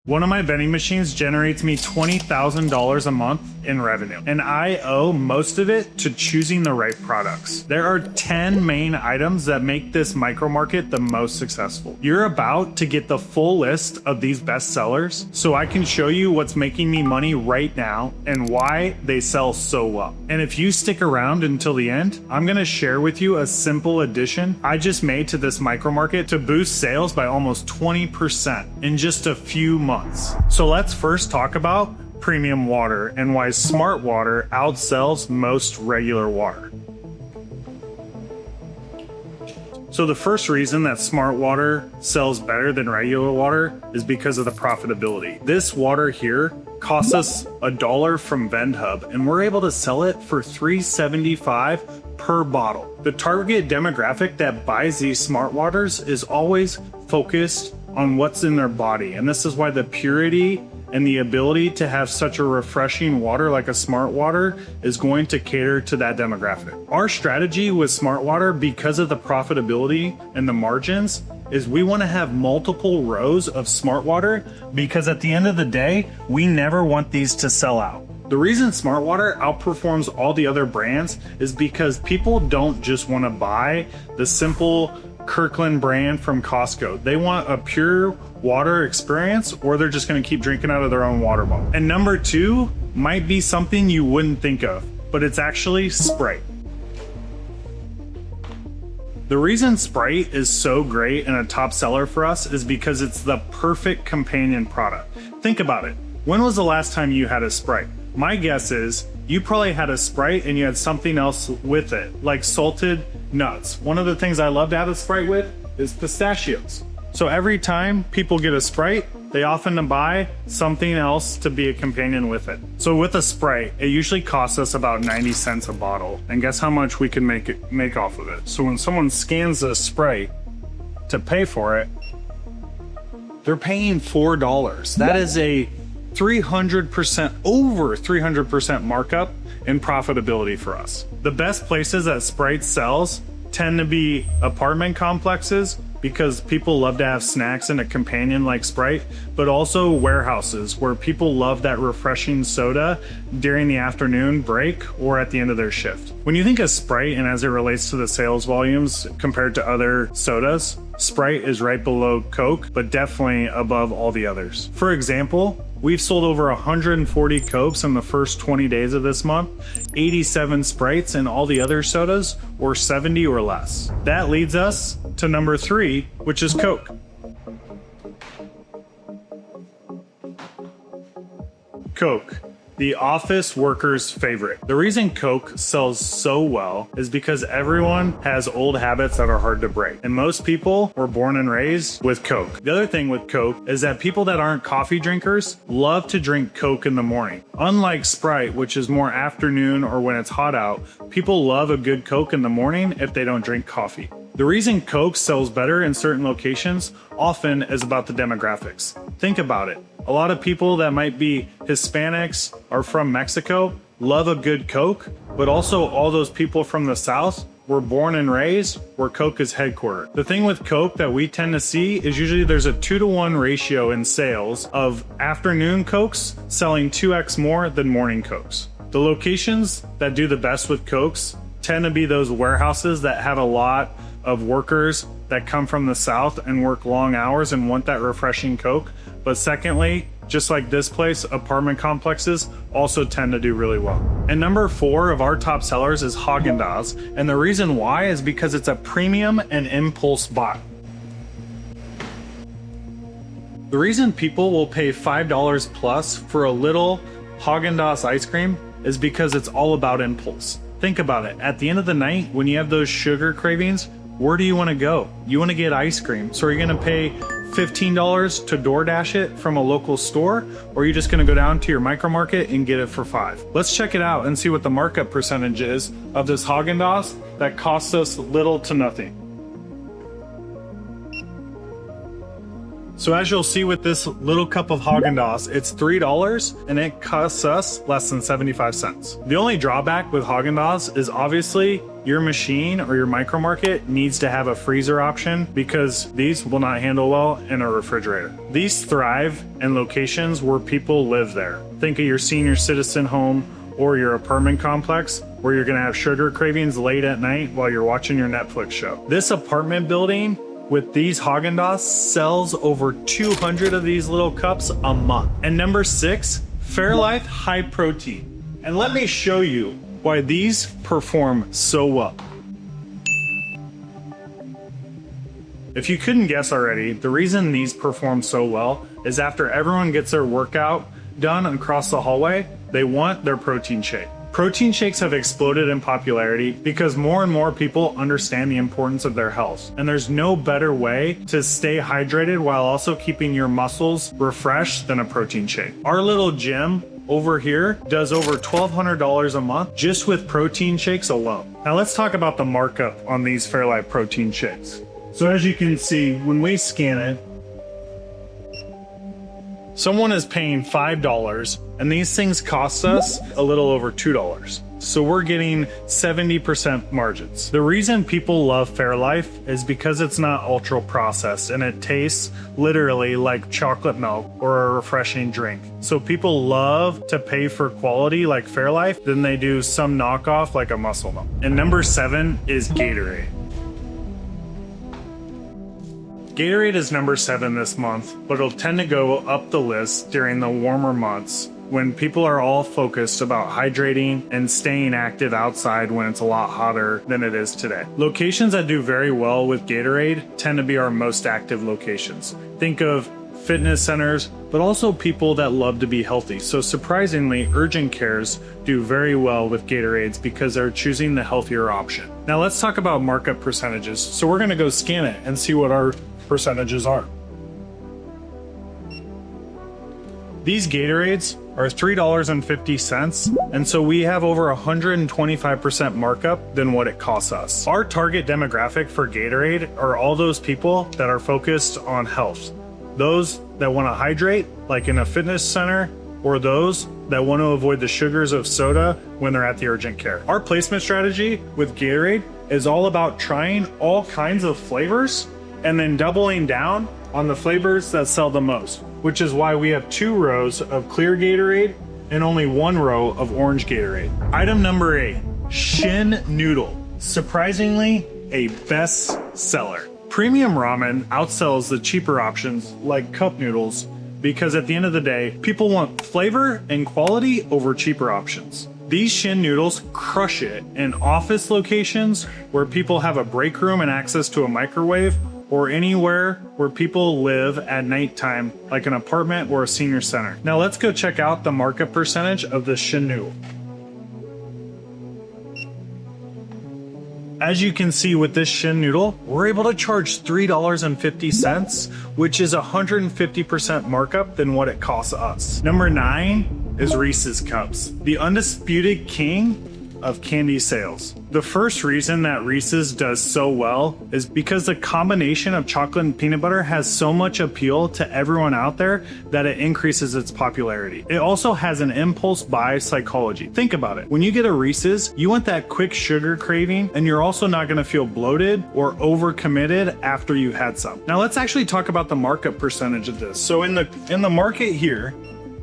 One of my vending machines generates me $20,000 a month in revenue, and I owe most of it to choosing the right products. There are 10 main items that make this micro market the most successful. You're about to get the full list of these best sellers so I can show you what's making me money right now and why they sell so well. And if you stick around until the end, I'm gonna share with you a simple addition I just made to this micro market to boost sales by almost 20% in just a few months. So let's first talk about premium water and why Smartwater outsells most regular water. So the first reason that Smartwater sells better than regular water is because of the profitability. This water here costs us $1 from VendHub, and we're able to sell it for $3.75 per bottle. The target demographic that buys these Smartwaters is always focused on what's in their body, and this is why the purity and the ability to have such a refreshing water like a Smartwater is going to cater to that demographic. Our strategy with Smartwater, because of the profitability and the margins, is we want to have multiple rows of Smartwater, because at the end of the day, we never want these to sell out. The reason Smartwater outperforms all the other brands is because people don't just want to buy the simple Kirkland brand from Costco. They want a pure water experience, or they're just going to keep drinking out of their own water bottle. And number two might be something you wouldn't think of, but it's actually Sprite. The reason Sprite is so great and a top seller for us is because it's the perfect companion product. Think about it. When was the last time you had a Sprite? My guess is you probably had a Sprite and you had something else with it, like salted nuts. One of the things I love to have a Sprite with is pistachios. So every time people get a Sprite, they often buy something else to be a companion with it. So with a Sprite, it usually costs us about 90 cents a bottle. And guess how much we can make off of it? So when someone scans a Sprite to pay for it, they're paying $4. That is a 300%, over 300% markup in profitability for us. The best places that Sprite sells tend to be apartment complexes, because people love to have snacks and a companion like Sprite, but also warehouses where people love that refreshing soda during the afternoon break or at the end of their shift. When you think of Sprite and as it relates to the sales volumes compared to other sodas, Sprite is right below Coke, but definitely above all the others. For example, we've sold over 140 Cokes in the first 20 days of this month, 87 Sprites, and all the other sodas were 70 or less. That leads us to number 3, which is Coke. Coke, the office worker's favorite. The reason Coke sells so well is because everyone has old habits that are hard to break. And most people were born and raised with Coke. The other thing with Coke is that people that aren't coffee drinkers love to drink Coke in the morning. Unlike Sprite, which is more afternoon or when it's hot out, people love a good Coke in the morning if they don't drink coffee. The reason Coke sells better in certain locations often is about the demographics. Think about it. A lot of people that might be Hispanics or from Mexico love a good Coke, but also all those people from the South were born and raised where Coke is headquartered. The thing with Coke that we tend to see is usually there's a 2-to-1 ratio in sales of afternoon Cokes selling 2x more than morning Cokes. The locations that do the best with Cokes tend to be those warehouses that have a lot of workers that come from the South and work long hours and want that refreshing Coke. But secondly, just like this place, apartment complexes also tend to do really well. And number 4 of our top sellers is Haagen-Dazs. And the reason why is because it's a premium and impulse buy. The reason people will pay $5 plus for a little Haagen-Dazs ice cream is because it's all about impulse. Think about it. At the end of the night, when you have those sugar cravings, where do you want to go? You want to get ice cream. So are you going to pay $15 to DoorDash it from a local store, or are you just going to go down to your micro market and get it for $5? Let's check it out and see what the markup percentage is of this Haagen-Dazs that costs us little to nothing. So as you'll see with this little cup of Haagen-Dazs, it's $3 and it costs us less than 75 cents. The only drawback with Haagen-Dazs is obviously your machine or your micro market needs to have a freezer option because these will not handle well in a refrigerator. These thrive in locations where people live there. Think of your senior citizen home or your apartment complex where you're gonna have sugar cravings late at night while you're watching your Netflix show. This apartment building with these Haagen-Dazs sells over 200 of these little cups a month. And number 6, Fairlife High Protein. And let me show you why these perform so well. If you couldn't guess already, the reason these perform so well is after everyone gets their workout done across the hallway, they want their protein shake. Protein shakes have exploded in popularity because more and more people understand the importance of their health. And there's no better way to stay hydrated while also keeping your muscles refreshed than a protein shake. Our little gym over here does over $1,200 a month just with protein shakes alone. Now let's talk about the markup on these Fairlife protein shakes. So as you can see, when we scan it, someone is paying $5 and these things cost us a little over $2. So we're getting 70% margins. The reason people love Fairlife is because it's not ultra processed and it tastes literally like chocolate milk or a refreshing drink. So people love to pay for quality like Fairlife than they do some knockoff like a Muscle Milk. And number 7 is Gatorade. Gatorade is number 7 this month, but it'll tend to go up the list during the warmer months when people are all focused about hydrating and staying active outside when it's a lot hotter than it is today. Locations that do very well with Gatorade tend to be our most active locations. Think of fitness centers, but also people that love to be healthy. So surprisingly, urgent cares do very well with Gatorades because they're choosing the healthier option. Now let's talk about markup percentages. So we're gonna go scan it and see what our percentages are. These Gatorades are $3.50, and so we have over 125% markup than what it costs us. Our target demographic for Gatorade are all those people that are focused on health. Those that want to hydrate, like in a fitness center, or those that want to avoid the sugars of soda when they're at the urgent care. Our placement strategy with Gatorade is all about trying all kinds of flavors and then doubling down on the flavors that sell the most, which is why we have 2 rows of clear Gatorade and only 1 row of orange Gatorade. Item number 8, Shin Noodle. Surprisingly, a best seller. Premium ramen outsells the cheaper options like cup noodles because at the end of the day, people want flavor and quality over cheaper options. These Shin noodles crush it in office locations where people have a break room and access to a microwave, or anywhere where people live at nighttime, like an apartment or a senior center. Now let's go check out the markup percentage of the Shin noodle. As you can see with this Shin noodle, we're able to charge $3.50, which is 150% markup than what it costs us. Number 9 is Reese's Cups, the undisputed king of candy sales. The first reason that Reese's does so well is because the combination of chocolate and peanut butter has so much appeal to everyone out there that it increases its popularity. It also has an impulse buy psychology. Think about it. When you get a Reese's, you want that quick sugar craving, and you're also not gonna feel bloated or overcommitted after you've had some. Now let's actually talk about the markup percentage of this. So in the market here,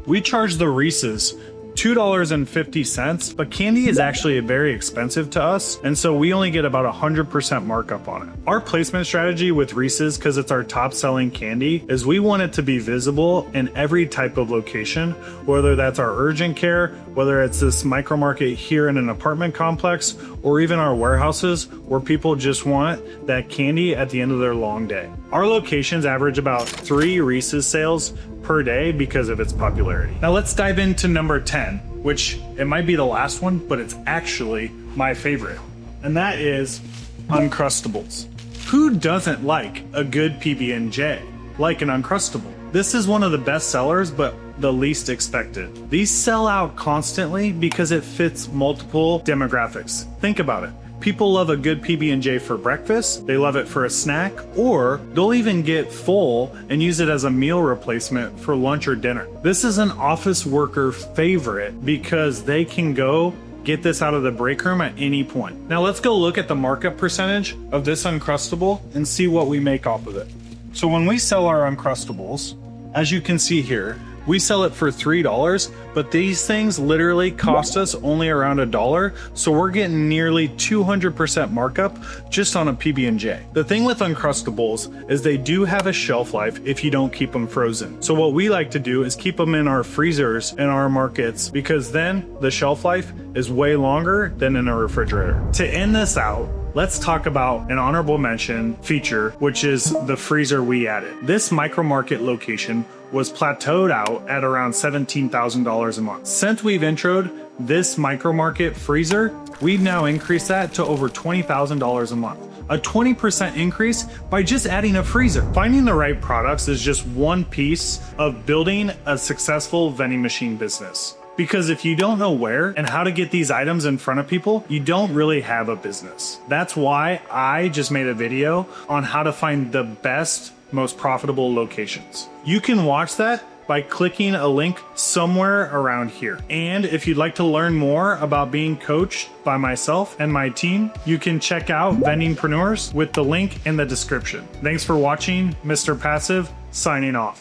we charge the Reese's $2.50, but candy is actually very expensive to us, and so we only get about 100% markup on it. Our placement strategy with Reese's, because it's our top selling candy, is we want it to be visible in every type of location, whether that's our urgent care, whether it's this micro market here in an apartment complex, or even our warehouses where people just want that candy at the end of their long day. Our locations average about 3 Reese's sales per day because of its popularity. Now let's dive into number 10, which it might be the last one, but it's actually my favorite, and that is Uncrustables. Who doesn't like a good PB&J, like an Uncrustable? This is one of the best sellers, but the least expected. These sell out constantly because it fits multiple demographics. Think about it. People love a good PB&J for breakfast, they love it for a snack, or they'll even get full and use it as a meal replacement for lunch or dinner. This is an office worker favorite because they can go get this out of the break room at any point. Now let's go look at the markup percentage of this Uncrustable and see what we make off of it. So when we sell our Uncrustables, as you can see here, we sell it for $3, but these things literally cost us only around $1, so we're getting nearly 200% markup just on a PB&J. The thing with Uncrustables is they do have a shelf life if you don't keep them frozen. So what we like to do is keep them in our freezers in our markets, because then the shelf life is way longer than in a refrigerator. To end this out, let's talk about an honorable mention feature, which is the freezer we added. This micro market location was plateaued out at around $17,000 a month. Since we've introed this micro market freezer, we've now increased that to over $20,000 a month. A 20% increase by just adding a freezer. Finding the right products is just one piece of building a successful vending machine business. Because if you don't know where and how to get these items in front of people, you don't really have a business. That's why I just made a video on how to find the best, most profitable locations. You can watch that by clicking a link somewhere around here. And if you'd like to learn more about being coached by myself and my team, you can check out Vendingpreneurs with the link in the description. Thanks for watching. Mr. Passive signing off.